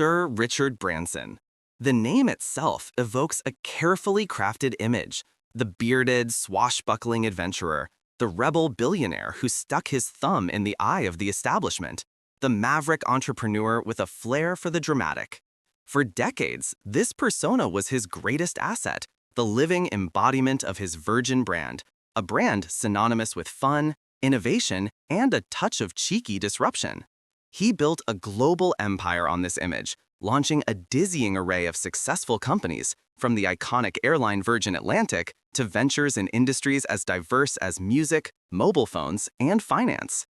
Sir Richard Branson. The name itself evokes a carefully crafted image, the bearded, swashbuckling adventurer, the rebel billionaire who stuck his thumb in the eye of the establishment, the maverick entrepreneur with a flair for the dramatic. For decades, this persona was his greatest asset, the living embodiment of his Virgin brand, a brand synonymous with fun, innovation, and a touch of cheeky disruption. He built a global empire on this image, launching a dizzying array of successful companies, from the iconic airline Virgin Atlantic to ventures in industries as diverse as music, mobile phones, and finance.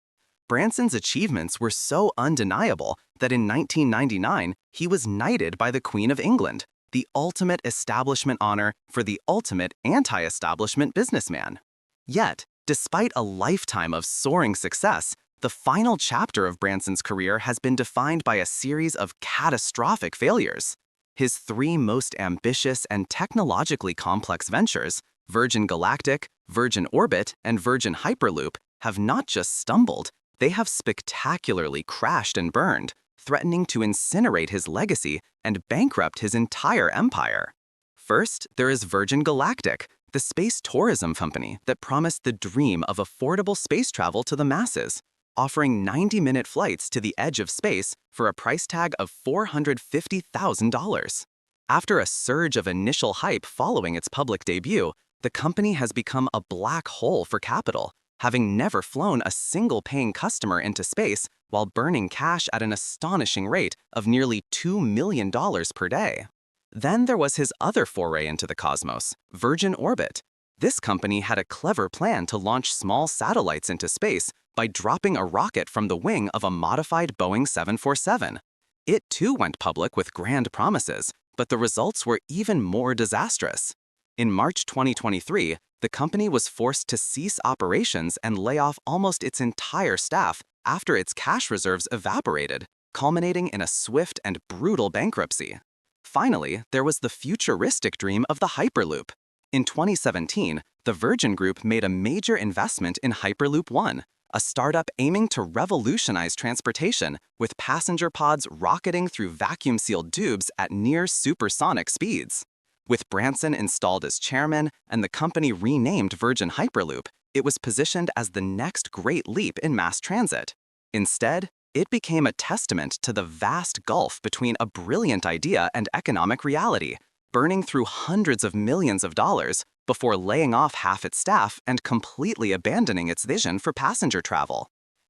Branson's achievements were so undeniable that in 1999, he was knighted by the Queen of England, the ultimate establishment honor for the ultimate anti-establishment businessman. Yet, despite a lifetime of soaring success, the final chapter of Branson's career has been defined by a series of catastrophic failures. His three most ambitious and technologically complex ventures, Virgin Galactic, Virgin Orbit, and Virgin Hyperloop, have not just stumbled, they have spectacularly crashed and burned, threatening to incinerate his legacy and bankrupt his entire empire. First, there is Virgin Galactic, the space tourism company that promised the dream of affordable space travel to the masses, offering 90-minute flights to the edge of space for a price tag of $450,000. After a surge of initial hype following its public debut, the company has become a black hole for capital, having never flown a single paying customer into space while burning cash at an astonishing rate of nearly $2 million per day. Then there was his other foray into the cosmos, Virgin Orbit. This company had a clever plan to launch small satellites into space by dropping a rocket from the wing of a modified Boeing 747. It too went public with grand promises, but the results were even more disastrous. In March 2023, the company was forced to cease operations and lay off almost its entire staff after its cash reserves evaporated, culminating in a swift and brutal bankruptcy. Finally, there was the futuristic dream of the Hyperloop. In 2017, the Virgin Group made a major investment in Hyperloop One, a startup aiming to revolutionize transportation with passenger pods rocketing through vacuum-sealed tubes at near supersonic speeds. With Branson installed as chairman and the company renamed Virgin Hyperloop, it was positioned as the next great leap in mass transit. Instead, it became a testament to the vast gulf between a brilliant idea and economic reality, burning through hundreds of millions of dollars before laying off half its staff and completely abandoning its vision for passenger travel.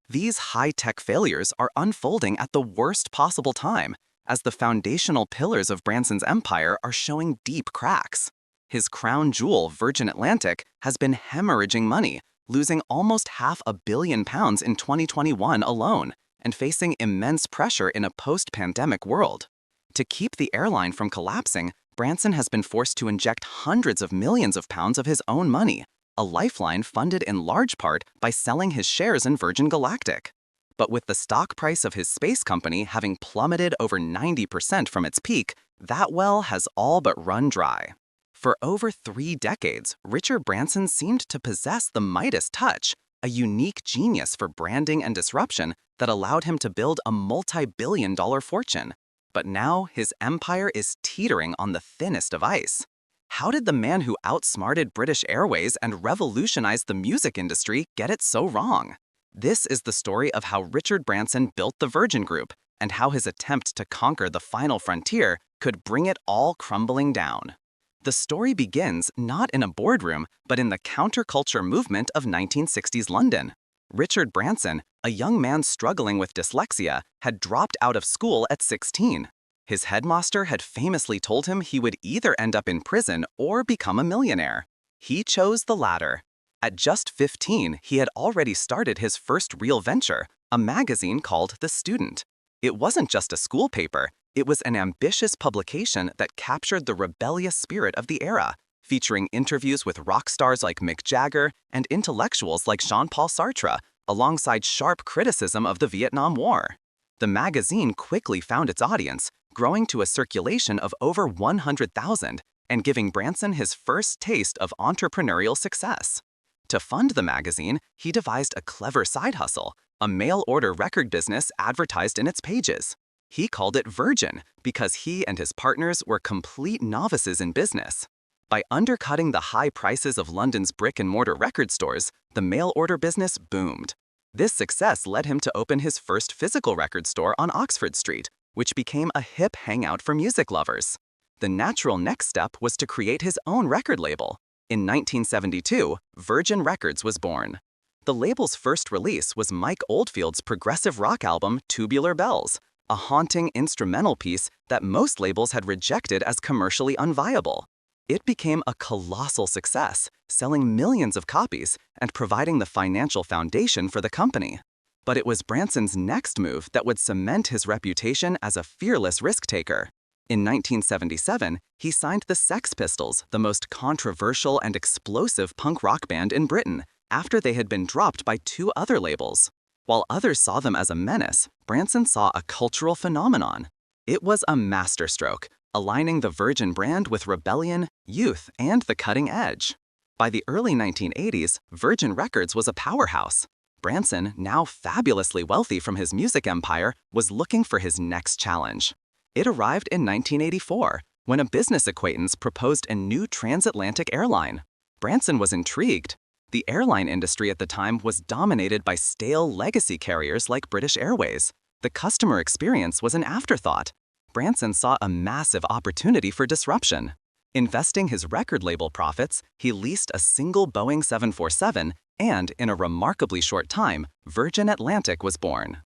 These high-tech failures are unfolding at the worst possible time, as the foundational pillars of Branson's empire are showing deep cracks. His crown jewel, Virgin Atlantic, has been hemorrhaging money, losing almost £500 million in 2021 alone, and facing immense pressure in a post-pandemic world. To keep the airline from collapsing, Branson has been forced to inject hundreds of millions of pounds of his own money, a lifeline funded in large part by selling his shares in Virgin Galactic. But with the stock price of his space company having plummeted over 90% from its peak, that well has all but run dry. For over 3 decades, Richard Branson seemed to possess the Midas touch, a unique genius for branding and disruption that allowed him to build a multi-billion-dollar fortune. But now his empire is teetering on the thinnest of ice. How did the man who outsmarted British Airways and revolutionized the music industry get it so wrong? This is the story of how Richard Branson built the Virgin Group and how his attempt to conquer the final frontier could bring it all crumbling down. The story begins not in a boardroom, but in the counterculture movement of 1960s London. Richard Branson, a young man struggling with dyslexia, had dropped out of school at 16. His headmaster had famously told him he would either end up in prison or become a millionaire. He chose the latter. At just 15, he had already started his first real venture, a magazine called The Student. It wasn't just a school paper, it was an ambitious publication that captured the rebellious spirit of the era, featuring interviews with rock stars like Mick Jagger and intellectuals like Jean-Paul Sartre, alongside sharp criticism of the Vietnam War. The magazine quickly found its audience, growing to a circulation of over 100,000 and giving Branson his first taste of entrepreneurial success. To fund the magazine, he devised a clever side hustle, a mail-order record business advertised in its pages. He called it Virgin because he and his partners were complete novices in business. By undercutting the high prices of London's brick-and-mortar record stores, the mail-order business boomed. This success led him to open his first physical record store on Oxford Street, which became a hip hangout for music lovers. The natural next step was to create his own record label. In 1972, Virgin Records was born. The label's first release was Mike Oldfield's progressive rock album Tubular Bells, a haunting instrumental piece that most labels had rejected as commercially unviable. It became a colossal success, selling millions of copies and providing the financial foundation for the company. But it was Branson's next move that would cement his reputation as a fearless risk-taker. In 1977, he signed the Sex Pistols, the most controversial and explosive punk rock band in Britain, after they had been dropped by two other labels. While others saw them as a menace, Branson saw a cultural phenomenon. It was a masterstroke, aligning the Virgin brand with rebellion, youth, and the cutting edge. By the early 1980s, Virgin Records was a powerhouse. Branson, now fabulously wealthy from his music empire, was looking for his next challenge. It arrived in 1984, when a business acquaintance proposed a new transatlantic airline. Branson was intrigued. The airline industry at the time was dominated by stale legacy carriers like British Airways. The customer experience was an afterthought. Branson saw a massive opportunity for disruption. Investing his record label profits, he leased a single Boeing 747, and in a remarkably short time, Virgin Atlantic was born.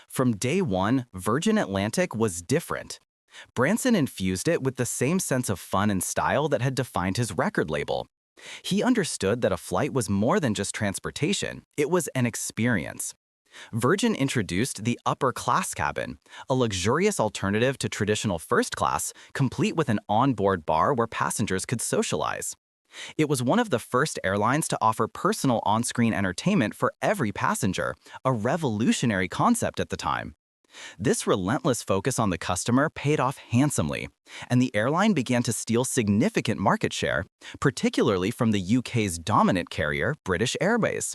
From day one, Virgin Atlantic was different. Branson infused it with the same sense of fun and style that had defined his record label. He understood that a flight was more than just transportation, it was an experience. Virgin introduced the upper class cabin, a luxurious alternative to traditional first class, complete with an onboard bar where passengers could socialize. It was one of the first airlines to offer personal on-screen entertainment for every passenger, a revolutionary concept at the time. This relentless focus on the customer paid off handsomely, and the airline began to steal significant market share, particularly from the UK's dominant carrier, British Airways.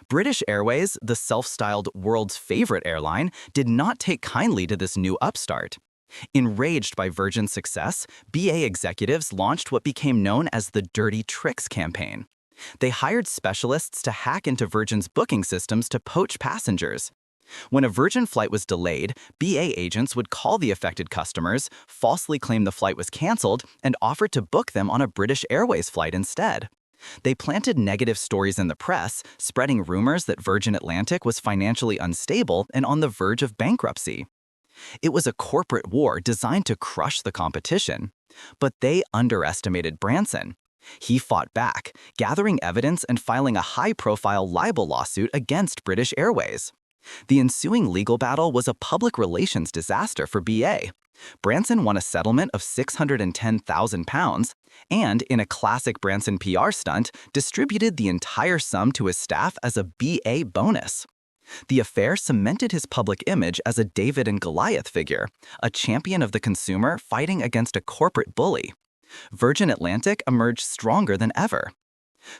British Airways, the self-styled world's favorite airline, did not take kindly to this new upstart. Enraged by Virgin's success, BA executives launched what became known as the Dirty Tricks campaign. They hired specialists to hack into Virgin's booking systems to poach passengers. When a Virgin flight was delayed, BA agents would call the affected customers, falsely claim the flight was canceled, and offer to book them on a British Airways flight instead. They planted negative stories in the press, spreading rumors that Virgin Atlantic was financially unstable and on the verge of bankruptcy. It was a corporate war designed to crush the competition. But they underestimated Branson. He fought back, gathering evidence and filing a high-profile libel lawsuit against British Airways. The ensuing legal battle was a public relations disaster for BA. Branson won a settlement of £610,000 and, in a classic Branson PR stunt, distributed the entire sum to his staff as a BA bonus. The affair cemented his public image as a David and Goliath figure, a champion of the consumer fighting against a corporate bully. Virgin Atlantic emerged stronger than ever.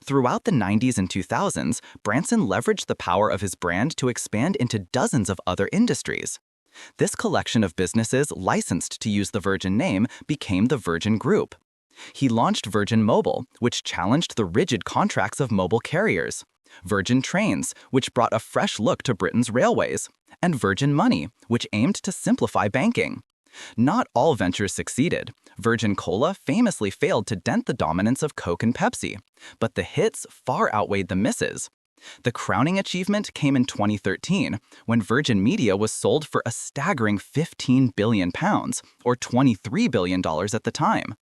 Throughout the 90s and 2000s, Branson leveraged the power of his brand to expand into dozens of other industries. This collection of businesses licensed to use the Virgin name became the Virgin Group. He launched Virgin Mobile, which challenged the rigid contracts of mobile carriers, Virgin Trains, which brought a fresh look to Britain's railways, and Virgin Money, which aimed to simplify banking. Not all ventures succeeded. Virgin Cola famously failed to dent the dominance of Coke and Pepsi, but the hits far outweighed the misses. The crowning achievement came in 2013, when Virgin Media was sold for a staggering £15 billion, or $23 billion at the time.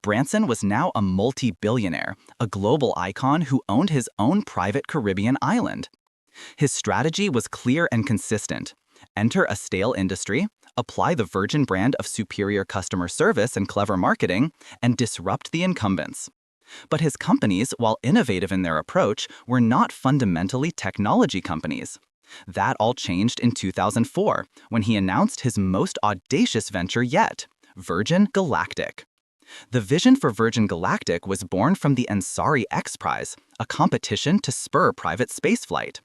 Branson was now a multi-billionaire, a global icon who owned his own private Caribbean island. His strategy was clear and consistent. Enter a stale industry, apply the Virgin brand of superior customer service and clever marketing, and disrupt the incumbents. But his companies, while innovative in their approach, were not fundamentally technology companies. That all changed in 2004, when he announced his most audacious venture yet, Virgin Galactic. The vision for Virgin Galactic was born from the Ansari X Prize, a competition to spur private spaceflight.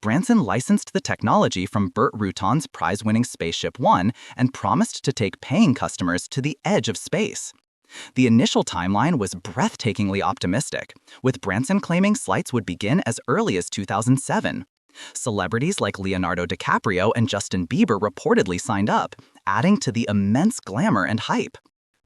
Branson licensed the technology from Burt Rutan's prize-winning Spaceship One and promised to take paying customers to the edge of space. The initial timeline was breathtakingly optimistic, with Branson claiming flights would begin as early as 2007. Celebrities like Leonardo DiCaprio and Justin Bieber reportedly signed up, adding to the immense glamour and hype.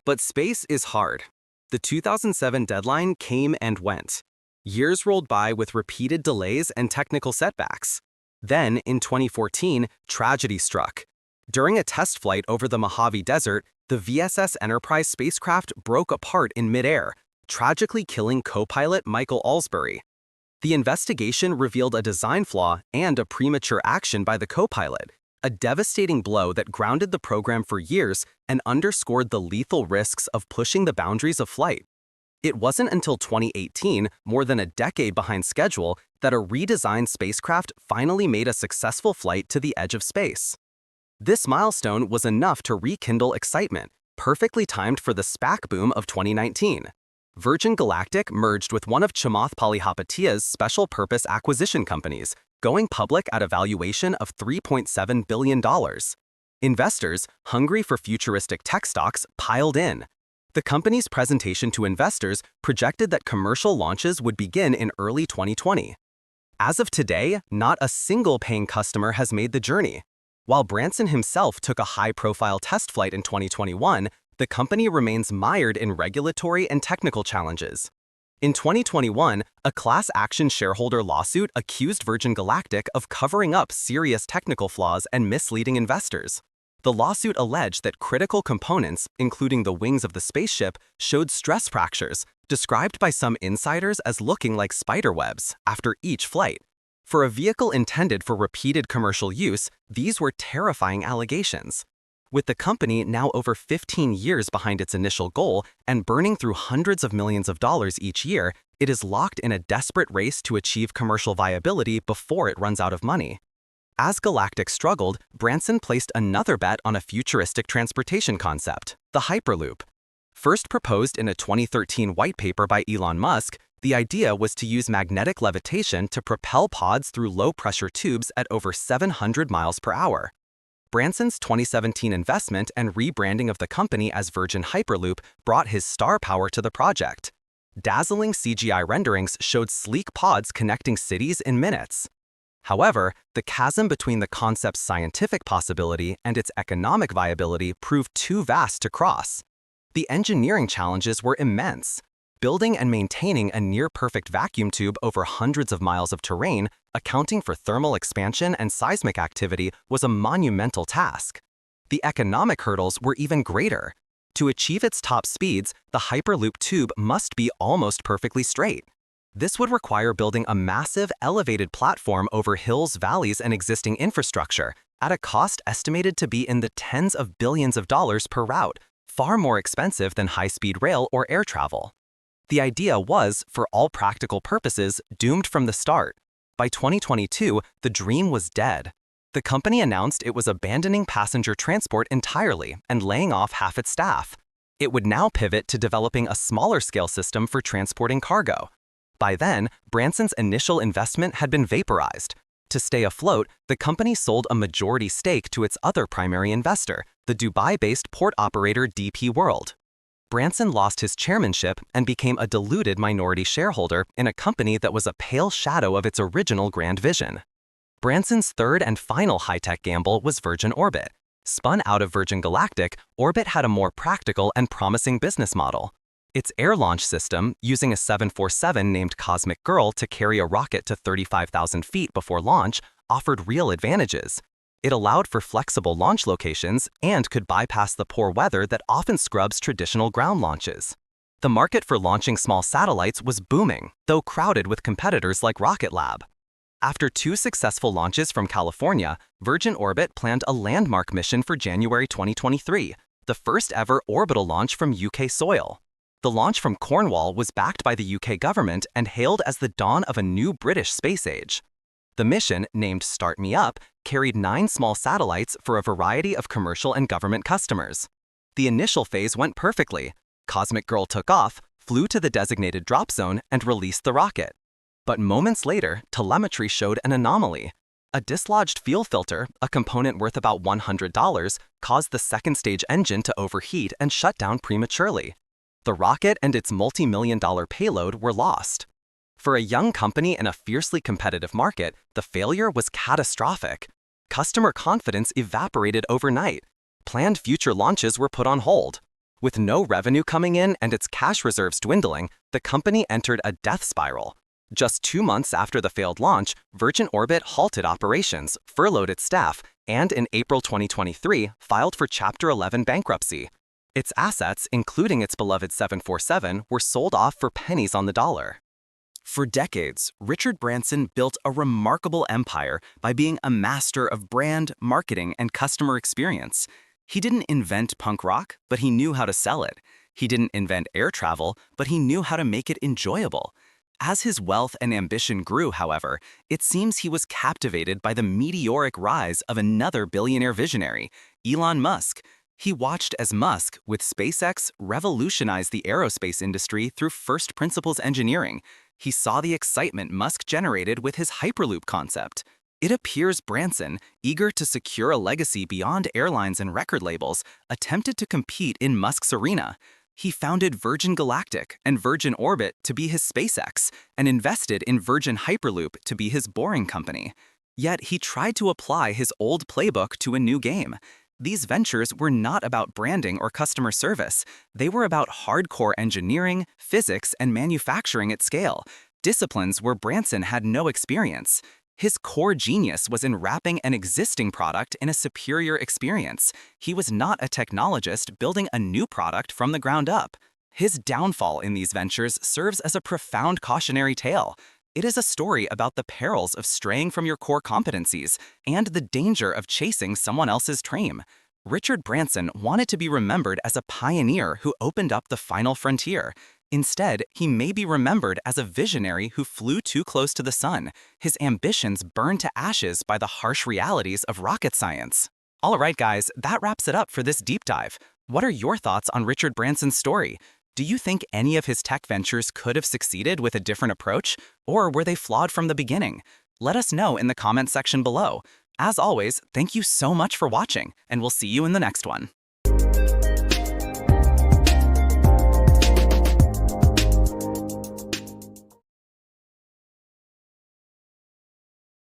But space is hard. The 2007 deadline came and went. Years rolled by with repeated delays and technical setbacks. Then, in 2014, tragedy struck. During a test flight over the Mojave Desert, the VSS Enterprise spacecraft broke apart in midair, tragically killing co-pilot Michael Alsbury. The investigation revealed a design flaw and a premature action by the co-pilot, a devastating blow that grounded the program for years and underscored the lethal risks of pushing the boundaries of flight. It wasn't until 2018, more than a decade behind schedule, that a redesigned spacecraft finally made a successful flight to the edge of space. This milestone was enough to rekindle excitement, perfectly timed for the SPAC boom of 2019. Virgin Galactic merged with one of Chamath Palihapitiya's special-purpose acquisition companies, going public at a valuation of $3.7 billion. Investors, hungry for futuristic tech stocks, piled in. The company's presentation to investors projected that commercial launches would begin in early 2020. As of today, not a single paying customer has made the journey. While Branson himself took a high-profile test flight in 2021, the company remains mired in regulatory and technical challenges. In 2021, a class action shareholder lawsuit accused Virgin Galactic of covering up serious technical flaws and misleading investors. The lawsuit alleged that critical components, including the wings of the spaceship, showed stress fractures, described by some insiders as looking like spiderwebs, after each flight. For a vehicle intended for repeated commercial use, these were terrifying allegations. With the company now over 15 years behind its initial goal and burning through hundreds of millions of dollars each year, it is locked in a desperate race to achieve commercial viability before it runs out of money. As Galactic struggled, Branson placed another bet on a futuristic transportation concept, the Hyperloop. First proposed in a 2013 white paper by Elon Musk, the idea was to use magnetic levitation to propel pods through low-pressure tubes at over 700 miles per hour. Branson's 2017 investment and rebranding of the company as Virgin Hyperloop brought his star power to the project. Dazzling CGI renderings showed sleek pods connecting cities in minutes. However, the chasm between the concept's scientific possibility and its economic viability proved too vast to cross. The engineering challenges were immense. Building and maintaining a near-perfect vacuum tube over hundreds of miles of terrain, accounting for thermal expansion and seismic activity, was a monumental task. The economic hurdles were even greater. To achieve its top speeds, the Hyperloop tube must be almost perfectly straight. This would require building a massive, elevated platform over hills, valleys, and existing infrastructure, at a cost estimated to be in the tens of billions of dollars per route, far more expensive than high-speed rail or air travel. The idea was, for all practical purposes, doomed from the start. By 2022, the dream was dead. The company announced it was abandoning passenger transport entirely and laying off half its staff. It would now pivot to developing a smaller-scale system for transporting cargo. By then, Branson's initial investment had been vaporized. To stay afloat, the company sold a majority stake to its other primary investor, the Dubai-based port operator DP World. Branson lost his chairmanship and became a diluted minority shareholder in a company that was a pale shadow of its original grand vision. Branson's third and final high-tech gamble was Virgin Orbit. Spun out of Virgin Galactic, Orbit had a more practical and promising business model. Its air launch system, using a 747 named Cosmic Girl to carry a rocket to 35,000 feet before launch, offered real advantages. It allowed for flexible launch locations and could bypass the poor weather that often scrubs traditional ground launches. The market for launching small satellites was booming, though crowded with competitors like Rocket Lab. After 2 successful launches from California, Virgin Orbit planned a landmark mission for January 2023, the first ever orbital launch from UK soil. The launch from Cornwall was backed by the UK government and hailed as the dawn of a new British space age. The mission, named Start Me Up, carried 9 small satellites for a variety of commercial and government customers. The initial phase went perfectly. Cosmic Girl took off, flew to the designated drop zone, and released the rocket. But moments later, telemetry showed an anomaly. A dislodged fuel filter, a component worth about $100, caused the second-stage engine to overheat and shut down prematurely. The rocket and its multi-million-dollar payload were lost. For a young company in a fiercely competitive market, the failure was catastrophic. Customer confidence evaporated overnight. Planned future launches were put on hold. With no revenue coming in and its cash reserves dwindling, the company entered a death spiral. Just 2 months after the failed launch, Virgin Orbit halted operations, furloughed its staff, and in April 2023 filed for Chapter 11 bankruptcy. Its assets, including its beloved 747, were sold off for pennies on the dollar. For decades, Richard Branson built a remarkable empire by being a master of brand, marketing, and customer experience. He didn't invent punk rock, but he knew how to sell it. He didn't invent air travel, but he knew how to make it enjoyable. As his wealth and ambition grew, however, it seems he was captivated by the meteoric rise of another billionaire visionary, Elon Musk. He watched as Musk, with SpaceX, revolutionized the aerospace industry through first principles engineering. He saw the excitement Musk generated with his Hyperloop concept. It appears Branson, eager to secure a legacy beyond airlines and record labels, attempted to compete in Musk's arena. He founded Virgin Galactic and Virgin Orbit to be his SpaceX, and invested in Virgin Hyperloop to be his Boring company. Yet he tried to apply his old playbook to a new game. These ventures were not about branding or customer service. They were about hardcore engineering, physics, and manufacturing at scale, disciplines where Branson had no experience. His core genius was in wrapping an existing product in a superior experience. He was not a technologist building a new product from the ground up. His downfall in these ventures serves as a profound cautionary tale. It is a story about the perils of straying from your core competencies and the danger of chasing someone else's dream. Richard Branson wanted to be remembered as a pioneer who opened up the final frontier. Instead, he may be remembered as a visionary who flew too close to the sun, his ambitions burned to ashes by the harsh realities of rocket science. All right, guys, that wraps it up for this deep dive. What are your thoughts on Richard Branson's story? Do you think any of his tech ventures could have succeeded with a different approach, or were they flawed from the beginning? Let us know in the comment section below. As always, thank you so much for watching, and we'll see you in the next one.